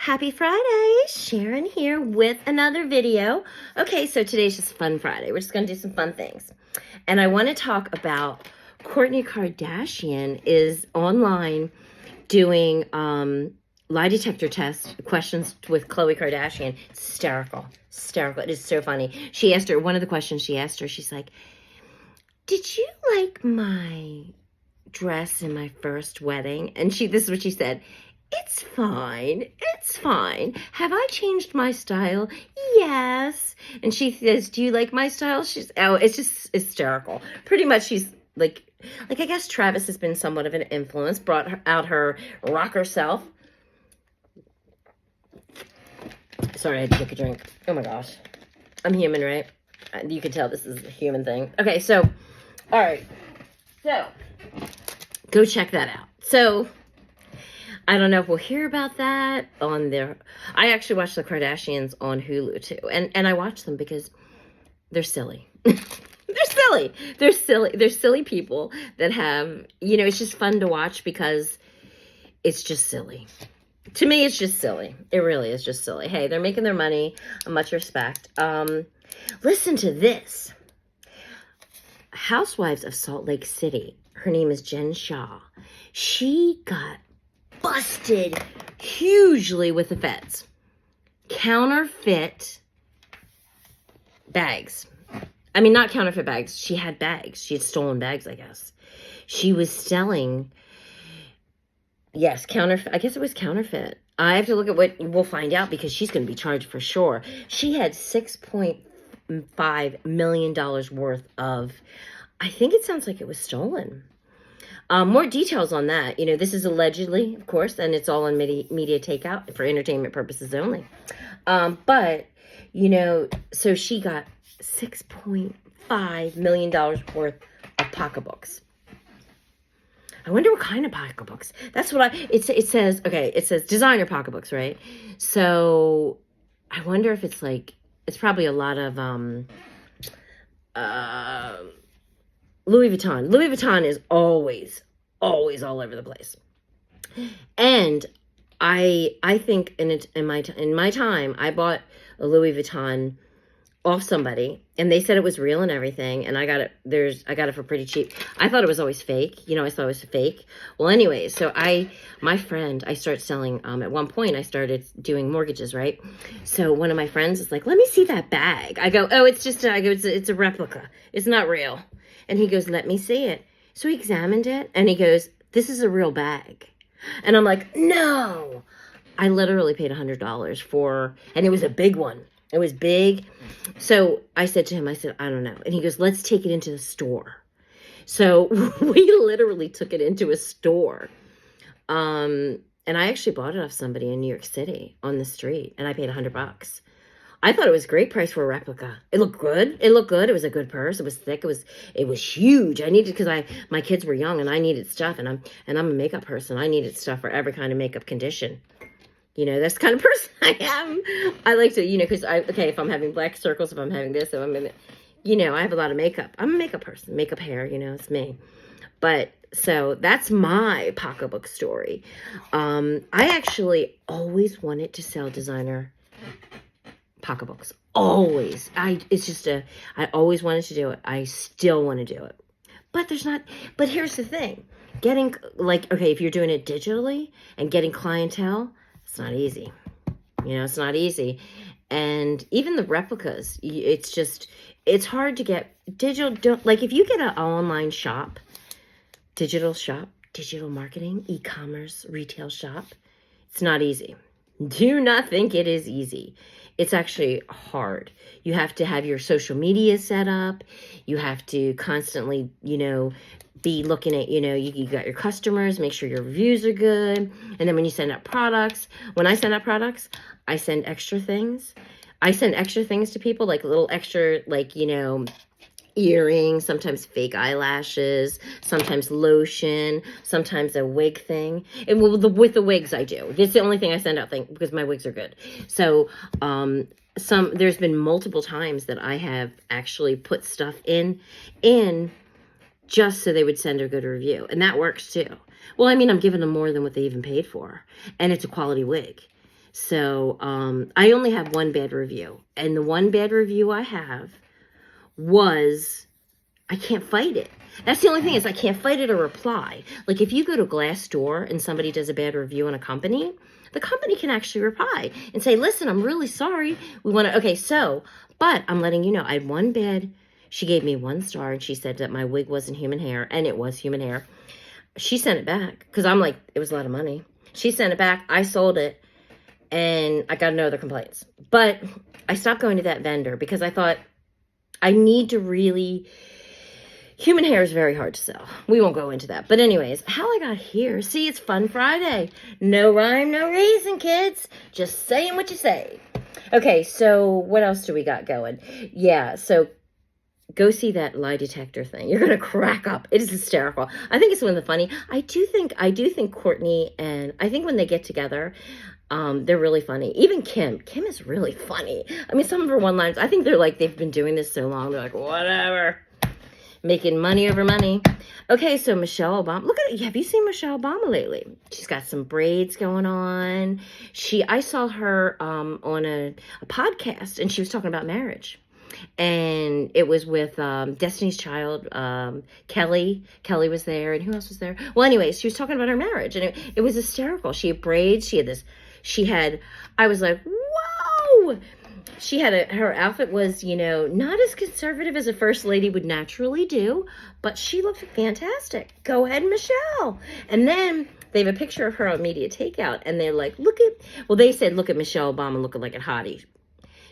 Happy Friday, Sharon here with another video. Okay, so today's just Fun Friday. We're just going to do some fun things. And I want to talk about Courtney Kardashian is online doing lie detector test questions with Khloe Kardashian. It's hysterical. Hysterical. It is so funny. She asked her, one of the questions she asked her, she's like, did you like my dress in my first wedding? And this is what she said. It's fine. It's fine. Have I changed my style? Yes. And she says, do you like my style? It's just hysterical. Pretty much she's like I guess Travis has been somewhat of an influence, brought out her rocker self. Sorry, I had to take a drink. Oh my gosh. I'm human, right? You can tell this is a human thing. Okay, so, all right. So, go check that out. So, I don't know if we'll hear about that on their... I actually watch the Kardashians on Hulu, too. And I watch them because they're silly. They're silly. They're silly. They're silly people that have... it's just fun to watch because it's just silly. To me, it's just silly. It really is just silly. Hey, they're making their money. Much respect. Listen to this. Housewives of Salt Lake City. Her name is Jen Shah. She got busted hugely with the feds. Counterfeit bags. I mean, not counterfeit bags. She had bags. She had stolen bags, I guess. She was selling, yes, counterfeit. I guess it was counterfeit. I have to look at what we'll find out because she's going to be charged for sure. She had $6.5 million worth of, I think it sounds like it was stolen. More details on that. This is allegedly, of course, and it's all on media takeout for entertainment purposes only. But, so she got $6.5 million worth of pocketbooks. I wonder what kind of pocketbooks. That's what it says, okay, it says designer pocketbooks, right? So I wonder if it's probably a lot of, Louis Vuitton. Louis Vuitton is always all over the place. And I think in my time, I bought a Louis Vuitton off somebody, and they said it was real and everything, and I got it for pretty cheap. I thought it was always fake. I thought it was fake. Well, anyway, so my friend, I started selling, at one point, I started doing mortgages, right? So one of my friends is like, let me see that bag. I go, oh, it's a replica. It's not real. And he goes, let me see it. So he examined it, and he goes, this is a real bag. And I'm like, no. I literally paid $100 for, and it was a big one. It was big. So I said to him, I don't know. And he goes, let's take it into the store. So we literally took it into a store. And I actually bought it off somebody in New York City on the street, and I paid $100. I thought it was a great price for a replica. It looked good. It was a good purse. It was thick. It was huge. I needed, because my kids were young and I needed stuff, and I'm a makeup person. I needed stuff for every kind of makeup condition. That's the kind of person I am. I like to, because if I'm having black circles, if I'm having this, if I'm in I have a lot of makeup. I'm a makeup person. Makeup, hair, it's me. But so that's my pocketbook story. I actually always wanted to sell designer pocketbooks. Always. I always wanted to do it. I still want to do it. But here's the thing. Getting, if you're doing it digitally and getting clientele, it's not easy. It's not easy. And even the replicas, it's hard to get digital. If you get an online shop, digital marketing, e-commerce, retail shop, it's not easy. Do not think it is easy. It's actually hard. You have to have your social media set up. You have to constantly, be looking at, you got your customers, make sure your reviews are good. And then when you send out products, I send extra things. I send extra things to people, like little extra, earrings, sometimes fake eyelashes, sometimes lotion, sometimes a wig thing. And with the wigs I do. It's the only thing I send out because my wigs are good. So, there's been multiple times that I have actually put stuff in just so they would send a good review. And that works too. Well, I'm giving them more than what they even paid for. And it's a quality wig. So I only have one bad review. And the one bad review I have was, I can't fight it. That's the only thing is I can't fight it or reply. Like if you go to Glassdoor and somebody does a bad review on a company, the company can actually reply and say, listen, I'm really sorry. We want to, okay, so, but I'm letting you know, I had one bad, she gave me 1 star and she said that my wig wasn't human hair, and it was human hair. She sent it back because I'm like, it was a lot of money. She sent it back. I sold it and I got no other complaints. But I stopped going to that vendor because I thought I need to really, human hair is very hard to sell. We won't go into that. But anyways, how I got here. See, it's Fun Friday. No rhyme, no reason, kids. Just saying what you say. Okay, so what else do we got going? Yeah, so go see that lie detector thing. You're gonna crack up. It is hysterical. I think it's one of the funny. I do think Courtney, and I think when they get together, they're really funny. Even Kim is really funny. I mean, some of her one-liners, I think they're like, they've been doing this so long, they're like, whatever. Making money over money. Okay, so Michelle Obama. Look at it. Have you seen Michelle Obama lately? She's got some braids going on. I saw her on a podcast, and she was talking about marriage. And it was with Destiny's Child, Kelly. Kelly was there, and who else was there? Well, anyways, she was talking about her marriage, and it was hysterical. She had braids. I was like, whoa! Her outfit was, not as conservative as a first lady would naturally do, but she looked fantastic. Go ahead, Michelle. And then they have a picture of her on Media Takeout, and they're like, they said, look at Michelle Obama looking like a hottie.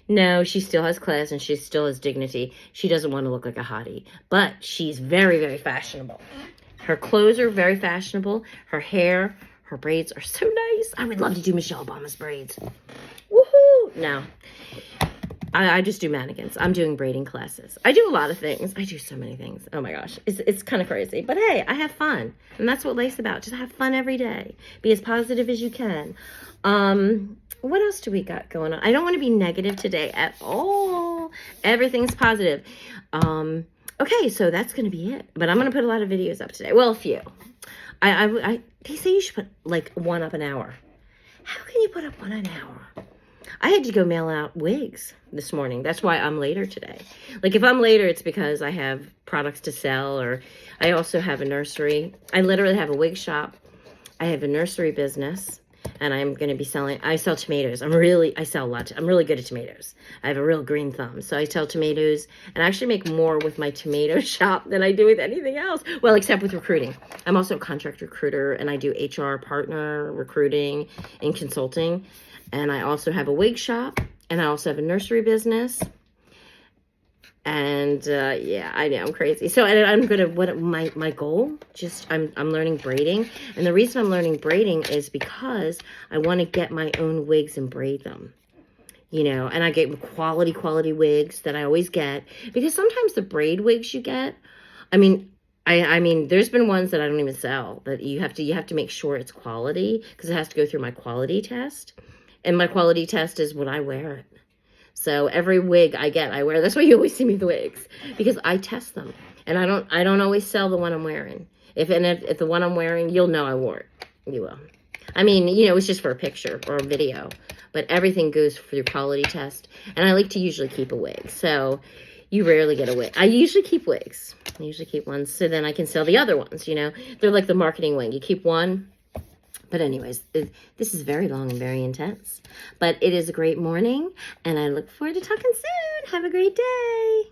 No, she still has class and she still has dignity. She doesn't want to look like a hottie, but she's very, very fashionable. Her clothes are very fashionable. Her hair, her braids are so nice. I would love to do Michelle Obama's braids. Woohoo! No, I just do mannequins. I'm doing braiding classes. I do a lot of things. I do so many things. Oh my gosh. It's kind of crazy. But hey, I have fun. And that's what life's about. Just have fun every day. Be as positive as you can. What else do we got going on? I don't want to be negative today at all. Everything's positive. Okay, so that's going to be it. But I'm going to put a lot of videos up today. Well, a few. They say you should put like one up an hour. How can you put up one an hour? I had to go mail out wigs this morning. That's why I'm later today. Like if I'm later, it's because I have products to sell, or I also have a nursery. I literally have a wig shop. I have a nursery business, and I'm going to be I sell tomatoes. I sell a lot. I'm really good at tomatoes. I have a real green thumb. So I sell tomatoes, and I actually make more with my tomato shop than I do with anything else. Well, except with recruiting. I'm also a contract recruiter, and I do HR partner recruiting and consulting. And I also have a wig shop, and I also have a nursery business. And yeah, I know I'm crazy. So I'm gonna my goal. I'm learning braiding, and the reason I'm learning braiding is because I want to get my own wigs and braid them. And I get quality wigs that I always get, because sometimes the braid wigs you get, I mean, there's been ones that I don't even sell, that you have to make sure it's quality, because it has to go through my quality test. And my quality test is when I wear it. So every wig I get, I wear. That's why you always see me with wigs, because I test them. And I don't always sell the one I'm wearing. If the one I'm wearing, you'll know I wore it. You will. I mean, it's just for a picture or a video. But everything goes through quality test. And I like to usually keep a wig. So you rarely get a wig. I usually keep wigs. I usually keep one so then I can sell the other ones, They're like the marketing wing. You keep one. But anyways, this is very long and very intense. But it is a great morning, and I look forward to talking soon. Have a great day.